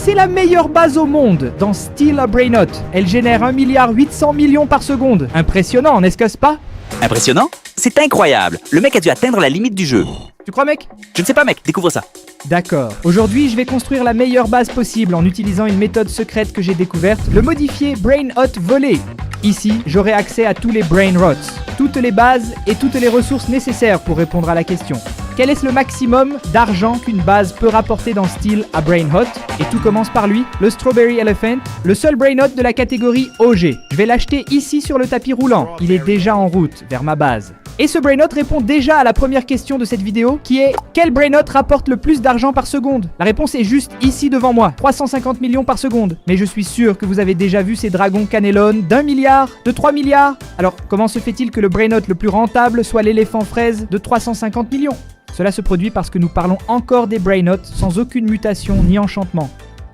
C'est la meilleure base au monde dans Steal a Brainot. Elle génère 1,8 milliard par seconde. Impressionnant, n'est-ce pas? Impressionnant? C'est incroyable. Le mec a dû atteindre la limite du jeu. Tu crois, mec? Je ne sais pas, mec. Découvre ça. D'accord. Aujourd'hui, je vais construire la meilleure base possible en utilisant une méthode secrète que j'ai découverte, le modifié BrainHot Volley. Ici, j'aurai accès à tous les BrainRots, toutes les bases et toutes les ressources nécessaires pour répondre à la question. Quel est le maximum d'argent qu'une base peut rapporter dans Steal a BrainHot? Et tout commence par lui, le Strawberry Elephant, le seul BrainHot de la catégorie OG. Je vais l'acheter ici sur le tapis roulant. Il est déjà en route vers ma base. Et ce BrainHot répond déjà à la première question de cette vidéo, qui est « Quel BrainHot rapporte le plus d'argent par seconde ?» La réponse est juste ici devant moi, 350 millions par seconde. Mais je suis sûr que vous avez déjà vu ces dragons cannelone d'1 milliard, de 3 milliards. Alors, comment se fait-il que le BrainHot le plus rentable soit l'éléphant fraise de 350 millions? Cela se produit parce que nous parlons encore des BrainHot sans aucune mutation ni enchantement.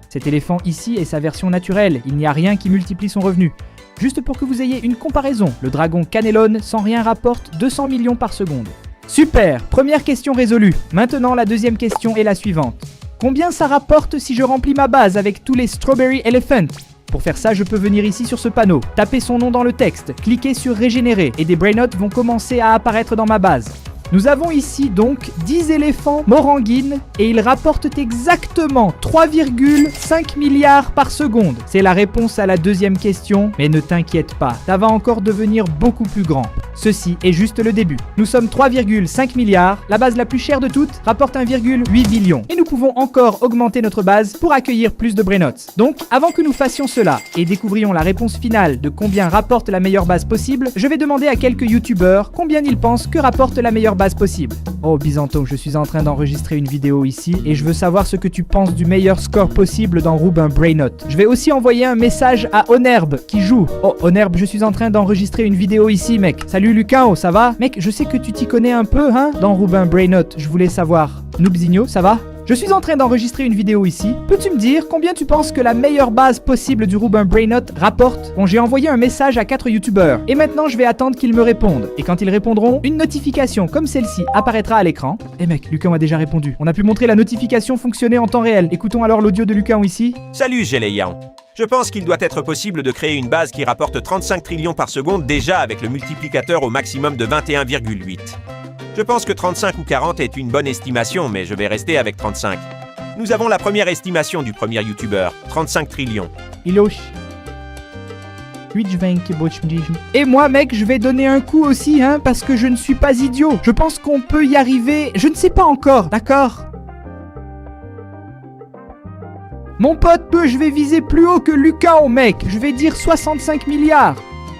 Cet éléphant ici est sa version naturelle, il n'y a rien qui multiplie son revenu. Juste pour que vous ayez une comparaison, le dragon cannelone sans rien rapporte 200 millions par seconde. Super, première question résolue. Maintenant la deuxième question est la suivante. Combien ça rapporte si je remplis ma base avec tous les Strawberry Elephant? Pour faire ça, je peux venir ici sur ce panneau, taper son nom dans le texte, cliquer sur Régénérer et des BrainHot vont commencer à apparaître dans ma base. Nous avons ici donc 10 éléphants moranguines et ils rapportent exactement 3,5 milliards par seconde. C'est la réponse à la deuxième question, mais ne t'inquiète pas, ça va encore devenir beaucoup plus grand. Ceci est juste le début. Nous sommes 3,5 milliards, la base la plus chère de toutes rapporte 1,8 billion. Et nous pouvons encore augmenter notre base pour accueillir plus de BrainHots. Donc, avant que nous fassions cela et découvrions la réponse finale de combien rapporte la meilleure base possible, je vais demander à quelques youtubeurs combien ils pensent que rapporte la meilleure base possible. Oh Byzanto, je suis en train d'enregistrer une vidéo ici et je veux savoir ce que tu penses du meilleur score possible dans Rubin BrainHot. Je vais aussi envoyer un message à Onerbe qui joue. Oh Onerbe, je suis en train d'enregistrer une vidéo ici mec. Salut Lucao, ça va? Mec, je sais que tu t'y connais un peu hein dans Rubin BrainHot, je voulais savoir. Noobzinho, ça va? Je suis en train d'enregistrer une vidéo ici. Peux-tu me dire combien tu penses que la meilleure base possible du Rubin BrainHot rapporte? Bon, j'ai envoyé un message à 4 youtubeurs. Et maintenant, je vais attendre qu'ils me répondent. Et quand ils répondront, une notification comme celle-ci apparaîtra à l'écran. Eh mec, Lucao a déjà répondu. On a pu montrer la notification fonctionner en temps réel. Écoutons alors l'audio de Lucao ici. Salut Géléian. Je pense qu'il doit être possible de créer une base qui rapporte 35 trillions par seconde déjà avec le multiplicateur au maximum de 21,8. Je pense que 35 ou 40 est une bonne estimation, mais je vais rester avec 35. Nous avons la première estimation du premier youtubeur, 35 trillions. Et moi mec, je vais donner un coup aussi, hein, parce que je ne suis pas idiot. Je pense qu'on peut y arriver, je ne sais pas encore, d'accord? Mon pote, je vais viser plus haut que Lucao mec, je vais dire 65 milliards.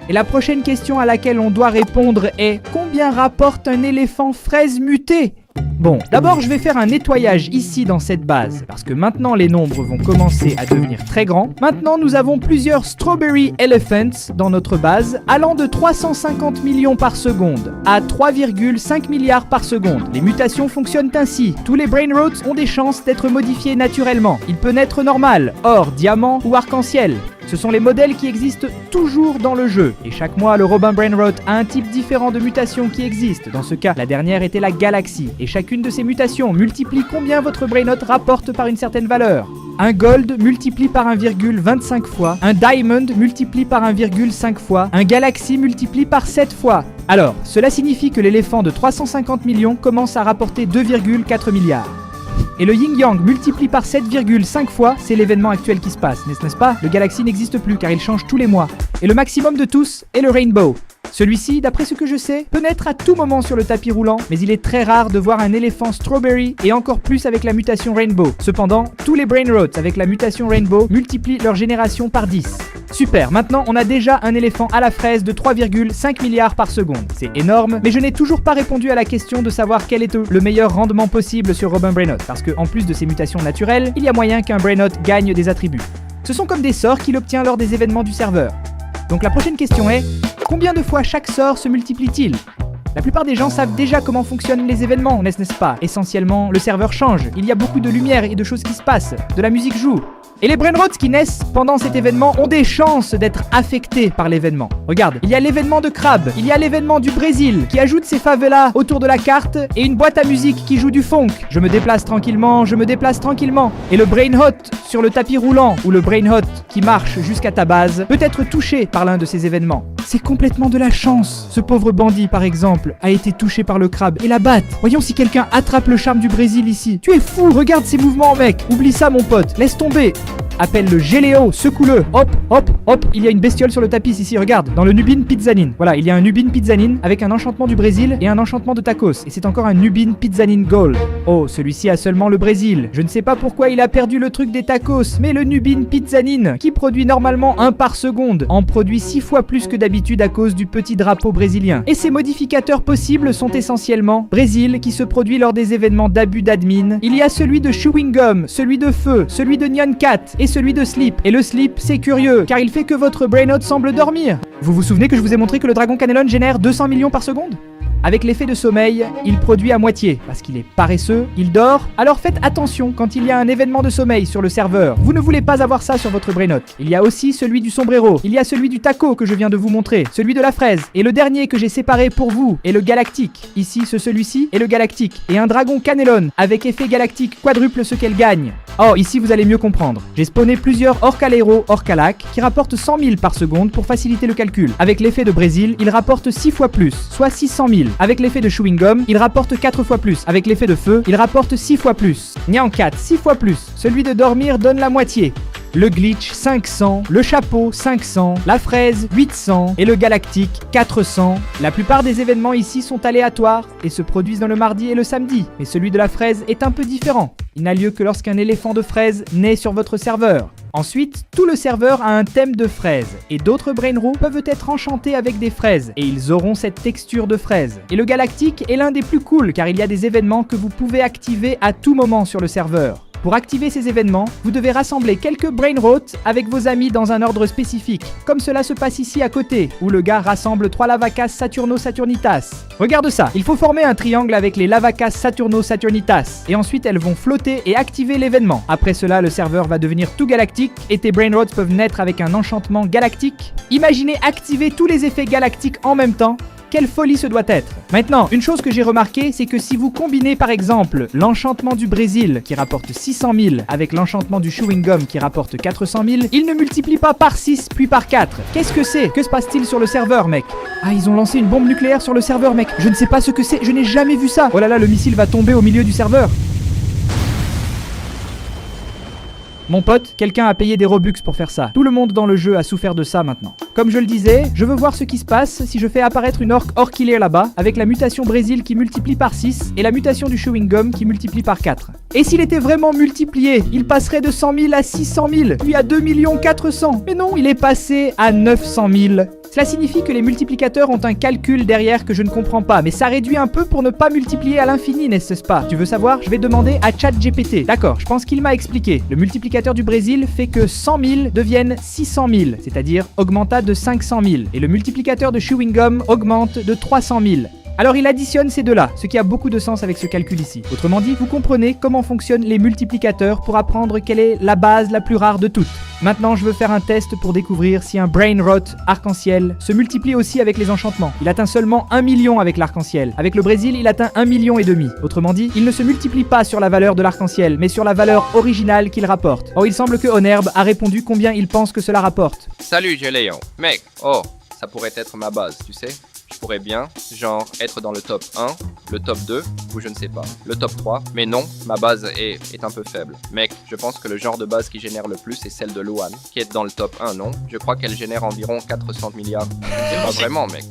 Et la prochaine question à laquelle on doit répondre est « Combien rapporte un éléphant fraise muté ?» Bon, d'abord je vais faire un nettoyage ici dans cette base, parce que maintenant les nombres vont commencer à devenir très grands. Maintenant nous avons plusieurs Strawberry Elephants dans notre base, allant de 350 millions par seconde à 3,5 milliards par seconde. Les mutations fonctionnent ainsi. Tous les BrainRots ont des chances d'être modifiés naturellement. Il peut naître normal, or, diamant ou arc-en-ciel. Ce sont les modèles qui existent toujours dans le jeu. Et chaque mois, le Robin BrainRot a un type différent de mutation qui existe. Dans ce cas, la dernière était la galaxie. Et chacune de ces mutations multiplie combien votre BrainRot rapporte par une certaine valeur. Un Gold multiplie par 1,25 fois. Un Diamond multiplie par 1,5 fois. Un Galaxy multiplie par 7 fois. Alors, cela signifie que l'éléphant de 350 millions commence à rapporter 2,4 milliards. Et le Yin Yang multiplie par 7,5 fois, c'est l'événement actuel qui se passe, n'est-ce pas? Le Galaxy n'existe plus car il change tous les mois. Et le maximum de tous est le Rainbow. Celui-ci, d'après ce que je sais, peut naître à tout moment sur le tapis roulant, mais il est très rare de voir un éléphant Strawberry et encore plus avec la mutation Rainbow. Cependant, tous les BrainRots avec la mutation Rainbow multiplient leur génération par 10. Super, maintenant on a déjà un éléphant à la fraise de 3,5 milliards par seconde. C'est énorme, mais je n'ai toujours pas répondu à la question de savoir quel est le meilleur rendement possible sur Robin BrainHot, parce que en plus de ces mutations naturelles, il y a moyen qu'un BrainHot gagne des attributs. Ce sont comme des sorts qu'il obtient lors des événements du serveur. Donc la prochaine question est, combien de fois chaque sort se multiplie-t-il? La plupart des gens savent déjà comment fonctionnent les événements, n'est-ce pas? Essentiellement, le serveur change, il y a beaucoup de lumière et de choses qui se passent, de la musique joue. Et les brainrots qui naissent pendant cet événement ont des chances d'être affectés par l'événement. Regarde, il y a l'événement de Crabe, il y a l'événement du Brésil qui ajoute ses favelas autour de la carte et une boîte à musique qui joue du funk. Je me déplace tranquillement. Et le brainrot sur le tapis roulant ou le brainrot qui marche jusqu'à ta base peut être touché par l'un de ces événements. C'est complètement de la chance. Ce pauvre bandit, par exemple, a été touché par le crabe et la batte. Voyons si quelqu'un attrape le charme du Brésil ici. Tu es fou, regarde ces mouvements, mec. Oublie ça, mon pote. Laisse tomber. Appelle le Géléo, secoue-le. Hop, hop, hop. Il y a une bestiole sur le tapis ici, regarde. Dans le Nubin Pizzanin. Voilà, il y a un Nubin Pizzanin avec un enchantement du Brésil et un enchantement de tacos. Et c'est encore un Nubin Pizzanin Gold. Oh, celui-ci a seulement le Brésil. Je ne sais pas pourquoi il a perdu le truc des tacos, mais le Nubin Pizzanin, qui produit normalement 1 par seconde, en produit 6 fois plus que d'habitude à cause du petit drapeau brésilien. Et ces modificateurs possibles sont essentiellement Brésil, qui se produit lors des événements d'abus d'admin. Il y a celui de Chewing Gum, celui de Feu, celui de Nyan Cat et celui de Sleep. Et le Sleep, c'est curieux, car il fait que votre brainrot semble dormir. Vous vous souvenez que je vous ai montré que le dragon Canelon génère 200 millions par seconde ? Avec l'effet de sommeil, il produit à moitié, parce qu'il est paresseux, il dort. Alors faites attention quand il y a un événement de sommeil sur le serveur. Vous ne voulez pas avoir ça sur votre brainrot. Il y a aussi celui du sombrero, il y a celui du taco que je viens de vous montrer, celui de la fraise, et le dernier que j'ai séparé pour vous est le galactique. Ici, celui-ci est le galactique. Et un dragon Canelon avec effet galactique quadruple ce qu'elle gagne. Oh, ici vous allez mieux comprendre. J'ai spawné plusieurs Orcalero Orcalac qui rapportent 100 000 par seconde pour faciliter le calcul. Avec l'effet de Brésil, il rapporte 6 fois plus, soit 600 000. Avec l'effet de Chewing Gum, il rapporte 4 fois plus. Avec l'effet de Feu, il rapporte 6 fois plus. Nyan 4, 6 fois plus. Celui de dormir donne la moitié. Le glitch 500, le chapeau 500, la fraise 800 et le galactique 400. La plupart des événements ici sont aléatoires et se produisent dans le mardi et le samedi, mais celui de la fraise est un peu différent. Il n'a lieu que lorsqu'un éléphant de fraise naît sur votre serveur. Ensuite, tout le serveur a un thème de fraise et d'autres brainrots peuvent être enchantés avec des fraises et ils auront cette texture de fraise. Et le galactique est l'un des plus cool car il y a des événements que vous pouvez activer à tout moment sur le serveur. Pour activer ces événements, vous devez rassembler quelques brainrots avec vos amis dans un ordre spécifique, comme cela se passe ici à côté, où le gars rassemble 3 Lavacas Saturno Saturnitas. Regarde ça, il faut former un triangle avec les Lavacas Saturno Saturnitas, et ensuite elles vont flotter et activer l'événement. Après cela, le serveur va devenir tout galactique, et tes brainrots peuvent naître avec un enchantement galactique. Imaginez activer tous les effets galactiques en même temps. Quelle folie ce doit être. Maintenant, une chose que j'ai remarqué, c'est que si vous combinez par exemple l'enchantement du Brésil qui rapporte 600 000 avec l'enchantement du Chewing Gum qui rapporte 400 000, il ne multiplie pas par 6 puis par 4. Qu'est-ce que c'est ? Que se passe-t-il sur le serveur, mec ? Ah, ils ont lancé une bombe nucléaire sur le serveur, mec. Je ne sais pas ce que c'est, je n'ai jamais vu ça. Oh là là, le missile va tomber au milieu du serveur. Mon pote, quelqu'un a payé des Robux pour faire ça. Tout le monde dans le jeu a souffert de ça maintenant. Comme je le disais, je veux voir ce qui se passe si je fais apparaître une Orchilée là-bas, avec la mutation Brésil qui multiplie par 6 et la mutation du Chewing Gum qui multiplie par 4. Et s'il était vraiment multiplié, il passerait de 100 000 à 600 000, puis à 2 400 000. Mais non, il est passé à 900 000. Cela signifie que les multiplicateurs ont un calcul derrière que je ne comprends pas, mais ça réduit un peu pour ne pas multiplier à l'infini, n'est-ce pas ? Tu veux savoir ? Je vais demander à ChatGPT. D'accord, je pense qu'il m'a expliqué. Le multiplicateur du Brésil fait que 100 000 deviennent 600 000, c'est-à-dire augmenta de 500 000. Et le multiplicateur de Chewing Gum augmente de 300 000. Alors il additionne ces deux-là, ce qui a beaucoup de sens avec ce calcul ici. Autrement dit, vous comprenez comment fonctionnent les multiplicateurs pour apprendre quelle est la base la plus rare de toutes. Maintenant, je veux faire un test pour découvrir si un brainrot arc-en-ciel se multiplie aussi avec les enchantements. Il atteint seulement 1 million avec l'arc-en-ciel. Avec le Brésil, il atteint 1,5 million. Autrement dit, il ne se multiplie pas sur la valeur de l'arc-en-ciel, mais sur la valeur originale qu'il rapporte. Or, il semble que Onerbe a répondu combien il pense que cela rapporte. Salut Géléon. Mec, oh, ça pourrait être ma base, tu sais. Je pourrais bien, genre, être dans le top 1, le top 2, ou je ne sais pas, le top 3, mais non, ma base est un peu faible. Mec, je pense que le genre de base qui génère le plus est celle de Luan, qui est dans le top 1, non ? Je crois qu'elle génère environ 400 milliards. C'est pas vraiment, mec.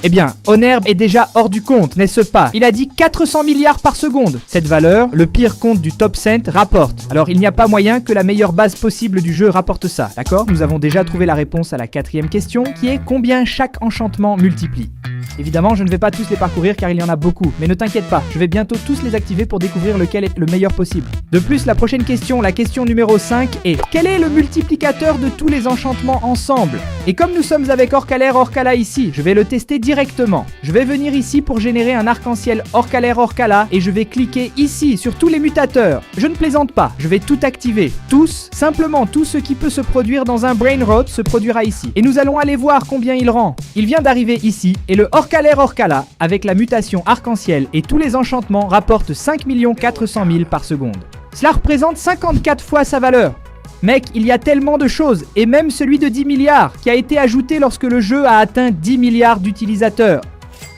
Eh bien, Onerbe est déjà hors du compte, n'est-ce pas ? Il a dit 400 milliards par seconde. Cette valeur, le pire compte du top cent, rapporte. Alors il n'y a pas moyen que la meilleure base possible du jeu rapporte ça, d'accord ? Nous avons déjà trouvé la réponse à la 4e question, qui est combien chaque enchantement multiplie. Évidemment, je ne vais pas tous les parcourir car il y en a beaucoup, mais ne t'inquiète pas, je vais bientôt tous les activer pour découvrir lequel est le meilleur possible. De plus, la prochaine question, la question numéro 5 est: quel est le multiplicateur de tous les enchantements ensemble? Et comme nous sommes avec Orcalaire Orcala ici, je vais le tester directement. Je vais venir ici pour générer un arc-en-ciel Orcalaire Orcala et je vais cliquer ici sur tous les mutateurs. Je ne plaisante pas, je vais tout activer. Tous, simplement tout ce qui peut se produire dans un Brain Rot se produira ici. Et nous allons aller voir combien il rend. Il vient d'arriver ici et le Orcalaire Orcala, avec la mutation arc-en-ciel et tous les enchantements, rapporte 5 400 000 par seconde. Cela représente 54 fois sa valeur. Mec, il y a tellement de choses, et même celui de 10 milliards, qui a été ajouté lorsque le jeu a atteint 10 milliards d'utilisateurs.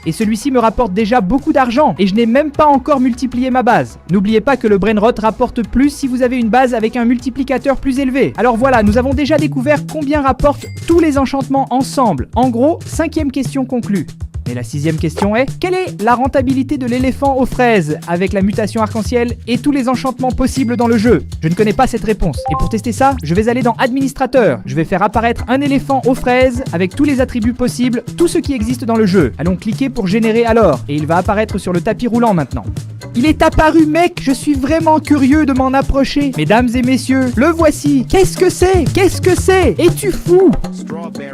Et celui-ci me rapporte déjà beaucoup d'argent, et je n'ai même pas encore multiplié ma base. N'oubliez pas que le Brain Rot rapporte plus si vous avez une base avec un multiplicateur plus élevé. Alors voilà, nous avons déjà découvert combien rapportent tous les enchantements ensemble. En gros, 5e question conclue. Mais la 6e question est: quelle est la rentabilité de l'éléphant aux fraises avec la mutation arc-en-ciel et tous les enchantements possibles dans le jeu? Je ne connais pas cette réponse. Et pour tester ça, je vais aller dans Administrateur. Je vais faire apparaître un éléphant aux fraises avec tous les attributs possibles, tout ce qui existe dans le jeu. Allons cliquer pour générer alors. Et il va apparaître sur le tapis roulant maintenant. Il est apparu, mec! Je suis vraiment curieux de m'en approcher. Mesdames et messieurs, le voici. Qu'est-ce que c'est? Qu'est-ce que c'est? Es-tu fou?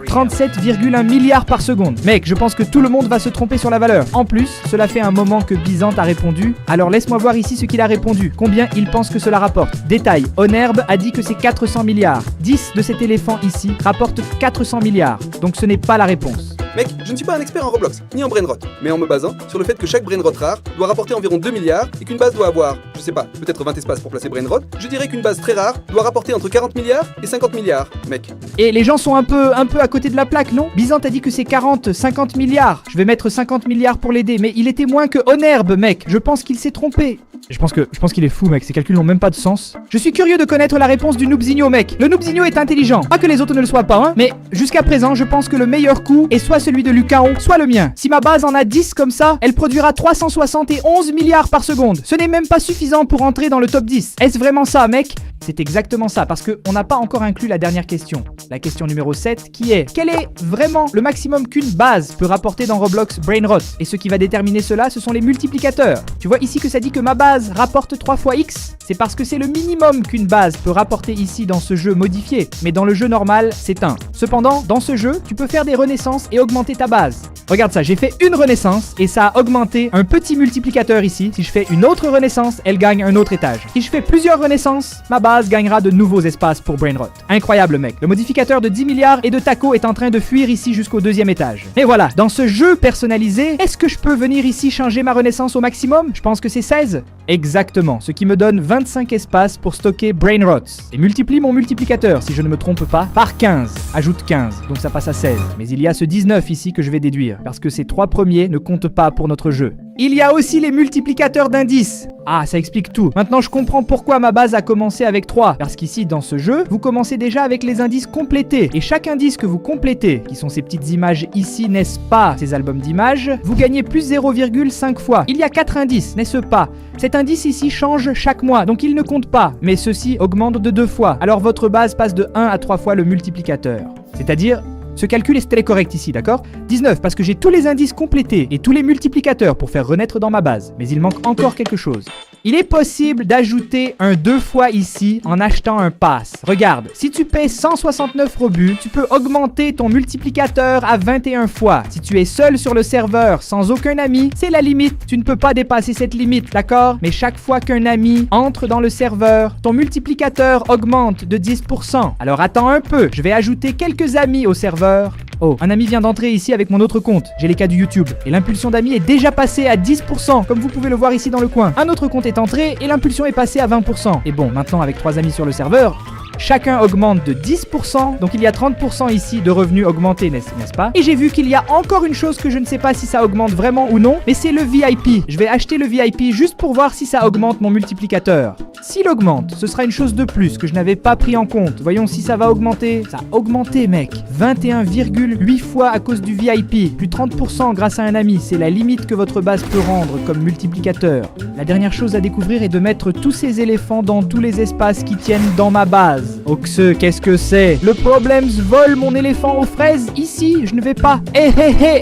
37,1 milliards par seconde. Mec, je pense que tout le monde va se tromper sur la valeur. En plus, cela fait un moment que Byzante a répondu. Alors laisse-moi voir ici ce qu'il a répondu. Combien il pense que cela rapporte. Détail, Onherbe a dit que c'est 400 milliards. 10 de cet éléphant ici rapporte 400 milliards. Donc ce n'est pas la réponse. Mec, je ne suis pas un expert en Roblox, ni en Brain Rot, mais en me basant sur le fait que chaque Brain Rot rare doit rapporter environ 2 milliards et qu'une base doit avoir, je sais pas, peut-être 20 espaces pour placer Brain Rot, je dirais qu'une base très rare doit rapporter entre 40 milliards et 50 milliards, mec. Et les gens sont un peu à côté de la plaque, non? Byzante a dit que c'est 40, 50 milliards. Je vais mettre 50 milliards pour l'aider, mais il était moins que Onherbe, mec. Je pense qu'il s'est trompé. Je pense qu'il est fou, mec. Ces calculs n'ont même pas de sens. Je suis curieux de connaître la réponse du Noobzinho, mec. Le Noobzinho est intelligent. Pas que les autres ne le soient pas, hein. Mais jusqu'à présent, je pense que le meilleur coup est soit celui de Lucaon, soit le mien. Si ma base en a 10 comme ça, elle produira 371 milliards par seconde. Ce n'est même pas suffisant pour entrer dans le top 10. Est-ce vraiment ça, mec? C'est exactement ça, parce qu'on n'a pas encore inclus la dernière question. La question numéro 7, qui est: quel est vraiment le maximum qu'une base peut rapporter dans Roblox Brain Rot? Et ce qui va déterminer cela, ce sont les multiplicateurs. Tu vois ici que ça dit que ma base rapporte 3 fois X? C'est parce que c'est le minimum qu'une base peut rapporter ici dans ce jeu modifié. Mais dans le jeu normal, c'est 1. Cependant, dans ce jeu, tu peux faire des renaissances et augmenter ta base. Regarde ça, j'ai fait une renaissance et ça a augmenté un petit multiplicateur ici. Si je fais une autre renaissance, elle gagne un autre étage. Si je fais plusieurs renaissances, ma base gagnera de nouveaux espaces pour Brain Rot. Incroyable, mec. Le modificateur de 10 milliards et de taco est en train de fuir ici jusqu'au 2e étage. Et voilà, dans ce jeu personnalisé, est-ce que je peux venir ici changer ma renaissance au maximum? Je pense que c'est 16. Exactement, ce qui me donne 25 espaces pour stocker Brain Rots. Et multiplie mon multiplicateur, si je ne me trompe pas, par 15. Ajoute 15, donc ça passe à 16. Mais il y a ce 19 ici que je vais déduire, parce que ces 3 premiers ne comptent pas pour notre jeu. Il y a aussi les multiplicateurs d'indices. Ah, ça explique tout. Maintenant, je comprends pourquoi ma base a commencé avec 3. Parce qu'ici, dans ce jeu, vous commencez déjà avec les indices complétés. Et chaque indice que vous complétez, qui sont ces petites images ici, n'est-ce pas, ces albums d'images, vous gagnez plus 0,5 fois. Il y a 4 indices, n'est-ce pas? Cet indice ici change chaque mois, donc il ne compte pas. Mais ceci augmente de 2 fois. Alors votre base passe de 1 à 3 fois le multiplicateur. C'est-à-dire... ce calcul est télécorrect ici, d'accord? 19, parce que j'ai tous les indices complétés et tous les multiplicateurs pour faire renaître dans ma base. Mais il manque encore quelque chose. Il est possible d'ajouter un 2 fois ici en achetant un pass. Regarde, si tu paies 169 robux, tu peux augmenter ton multiplicateur à 21 fois. Si tu es seul sur le serveur sans aucun ami, c'est la limite. Tu ne peux pas dépasser cette limite, d'accord? Mais chaque fois qu'un ami entre dans le serveur, ton multiplicateur augmente de 10%. Alors attends un peu, je vais ajouter quelques amis au serveur. Oh, un ami vient d'entrer ici avec mon autre compte. J'ai les cas du YouTube. Et l'impulsion d'amis est déjà passée à 10%, comme vous pouvez le voir ici dans le coin. Un autre compte est entré et l'impulsion est passée à 20%. Et bon, maintenant avec 3 amis sur le serveur, chacun augmente de 10%, donc il y a 30% ici de revenus augmentés, n'est-ce pas? Et j'ai vu qu'il y a encore une chose que je ne sais pas si ça augmente vraiment ou non, mais c'est le VIP. Je vais acheter le VIP juste pour voir si ça augmente mon multiplicateur. S'il augmente, ce sera une chose de plus que je n'avais pas pris en compte. Voyons si ça va augmenter. Ça a augmenté, mec. 21,8 fois à cause du VIP. Plus 30% grâce à un ami. C'est la limite que votre base peut rendre comme multiplicateur. La dernière chose à découvrir est de mettre tous ces éléphants dans tous les espaces qui tiennent dans ma base. Oxe, qu'est-ce que c'est? Le Problems vole mon éléphant aux fraises ici. Je ne vais pas.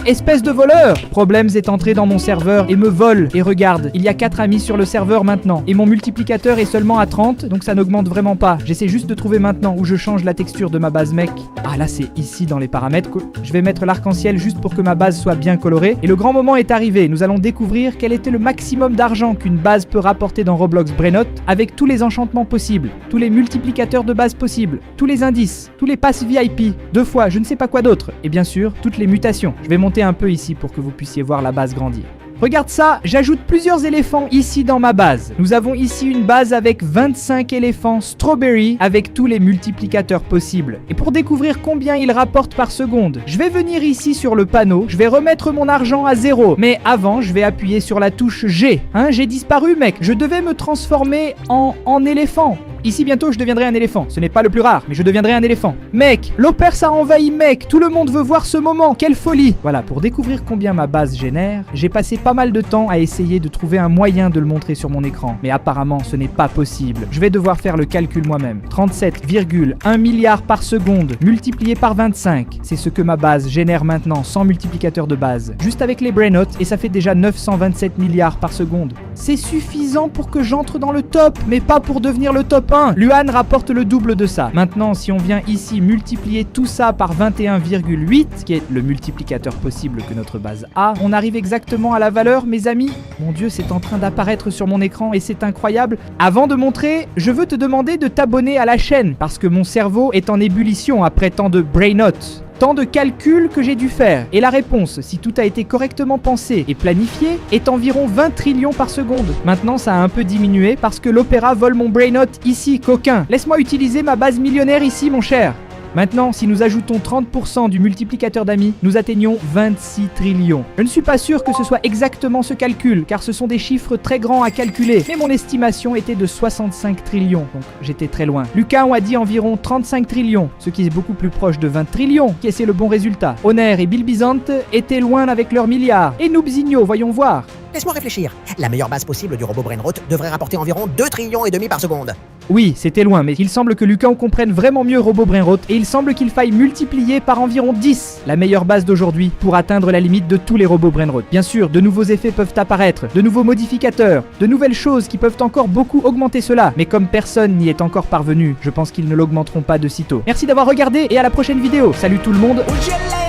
Espèce de voleur! Problems est entré dans mon serveur et me vole. Et regarde, il y a 4 amis sur le serveur maintenant. Et mon multiplicateur est seulement à 30, donc ça n'augmente vraiment pas. J'essaie juste de trouver maintenant où je change la texture de ma base mec. Ah là c'est ici dans les paramètres. Je vais mettre l'arc-en-ciel juste pour que ma base soit bien colorée. Et le grand moment est arrivé. Nous allons découvrir quel était le maximum d'argent qu'une base peut rapporter dans Roblox Brainrot avec tous les enchantements possibles, tous les multiplicateurs de base possibles, tous les indices, tous les passes VIP, 2 fois, je ne sais pas quoi d'autre. Et bien sûr, toutes les mutations. Je vais monter un peu ici pour que vous puissiez voir la base grandir. Regarde ça, j'ajoute plusieurs éléphants ici dans ma base. Nous avons ici une base avec 25 éléphants Strawberry avec tous les multiplicateurs possibles. Et pour découvrir combien ils rapportent par seconde, je vais venir ici sur le panneau, je vais remettre mon argent à 0. Mais avant, je vais appuyer sur la touche G. J'ai disparu mec, je devais me transformer en éléphant. Ici bientôt je deviendrai un éléphant, ce n'est pas le plus rare, mais je deviendrai un éléphant. Mec, l'Opers a envahi mec, tout le monde veut voir ce moment, quelle folie! Voilà, pour découvrir combien ma base génère, j'ai passé pas mal de temps à essayer de trouver un moyen de le montrer sur mon écran. Mais apparemment ce n'est pas possible, je vais devoir faire le calcul moi-même. 37,1 milliards par seconde, multiplié par 25, c'est ce que ma base génère maintenant sans multiplicateur de base. Juste avec les Brainrot, et ça fait déjà 927 milliards par seconde. C'est suffisant pour que j'entre dans le top, mais pas pour devenir le top 1. Luan rapporte le double de ça. Maintenant, si on vient ici multiplier tout ça par 21,8, qui est le multiplicateur possible que notre base a, on arrive exactement à la valeur, mes amis. Mon Dieu, c'est en train d'apparaître sur mon écran et c'est incroyable. Avant de montrer, je veux te demander de t'abonner à la chaîne, parce que mon cerveau est en ébullition après tant de Brainrot. Tant de calculs que j'ai dû faire. Et la réponse, si tout a été correctement pensé et planifié, est environ 20 trillions par seconde. Maintenant, ça a un peu diminué parce que l'Opera vole mon Brainrot ici, coquin. Laisse-moi utiliser ma base millionnaire ici, mon cher. Maintenant, si nous ajoutons 30% du multiplicateur d'amis, nous atteignons 26 trillions. Je ne suis pas sûr que ce soit exactement ce calcul, car ce sont des chiffres très grands à calculer, mais mon estimation était de 65 trillions, donc j'étais très loin. Lucaon a dit environ 35 trillions, ce qui est beaucoup plus proche de 20 trillions, qui est le bon résultat. Honor et Bilbizante étaient loin avec leurs milliards. Et Noobzinho, voyons voir. Laisse-moi réfléchir. La meilleure base possible du robot Brainrot devrait rapporter environ 2 trillions et demi par seconde. Oui, c'était loin, mais il semble que Lucaon comprenne vraiment mieux Robot Brainrot et il semble qu'il faille multiplier par environ 10 la meilleure base d'aujourd'hui pour atteindre la limite de tous les robots Brainrot. Bien sûr, de nouveaux effets peuvent apparaître, de nouveaux modificateurs, de nouvelles choses qui peuvent encore beaucoup augmenter cela, mais comme personne n'y est encore parvenu, je pense qu'ils ne l'augmenteront pas de sitôt. Merci d'avoir regardé et à la prochaine vidéo. Salut tout le monde.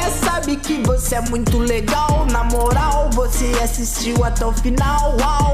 Sabe que você é muito legal, na moral, você assistiu até o final, uau.